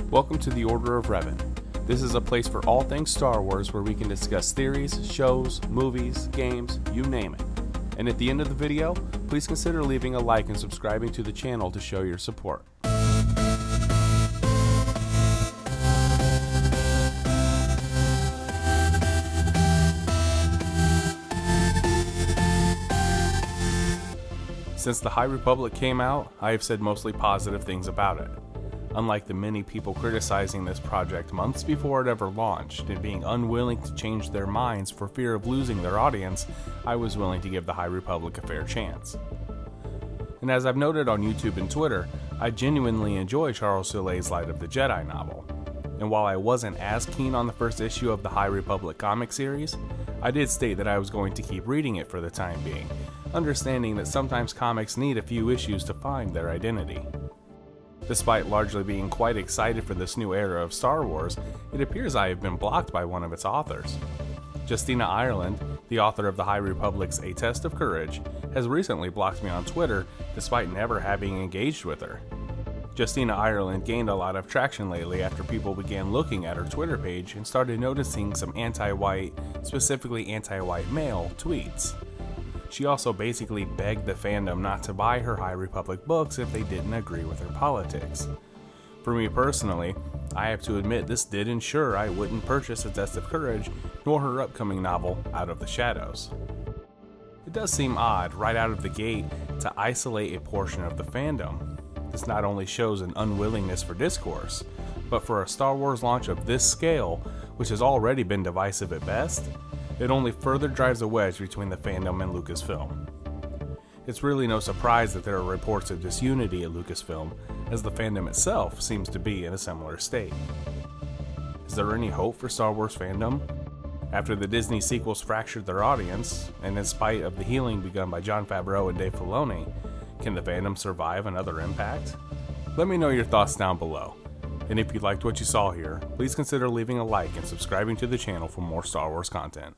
Welcome to the Order of Revan. This is a place for all things Star Wars where we can discuss theories, shows, movies, games, you name it. And at the end of the video, please consider leaving a like and subscribing to the channel to show your support. Since The High Republic came out, I have said mostly positive things about it. Unlike the many people criticizing this project months before it ever launched and being unwilling to change their minds for fear of losing their audience, I was willing to give The High Republic a fair chance. And as I've noted on YouTube and Twitter, I genuinely enjoy Charles Soule's Light of the Jedi novel. And while I wasn't as keen on the first issue of the High Republic comic series, I did state that I was going to keep reading it for the time being, understanding that sometimes comics need a few issues to find their identity. Despite largely being quite excited for this new era of Star Wars, it appears I have been blocked by one of its authors. Justina Ireland, the author of The High Republic's A Test of Courage, has recently blocked me on Twitter despite never having engaged with her. Justina Ireland gained a lot of traction lately after people began looking at her Twitter page and started noticing some anti-white, specifically anti-white male, tweets. She also basically begged the fandom not to buy her High Republic books if they didn't agree with her politics. For me personally, I have to admit this did ensure I wouldn't purchase A Test of Courage nor her upcoming novel, Out of the Shadows. It does seem odd right out of the gate to isolate a portion of the fandom. This not only shows an unwillingness for discourse, but for a Star Wars launch of this scale, which has already been divisive at best, it only further drives a wedge between the fandom and Lucasfilm. It's really no surprise that there are reports of disunity at Lucasfilm, as the fandom itself seems to be in a similar state. Is there any hope for Star Wars fandom? After the Disney sequels fractured their audience, and in spite of the healing begun by Jon Favreau and Dave Filoni, can the fandom survive another impact? Let me know your thoughts down below. And if you liked what you saw here, please consider leaving a like and subscribing to the channel for more Star Wars content.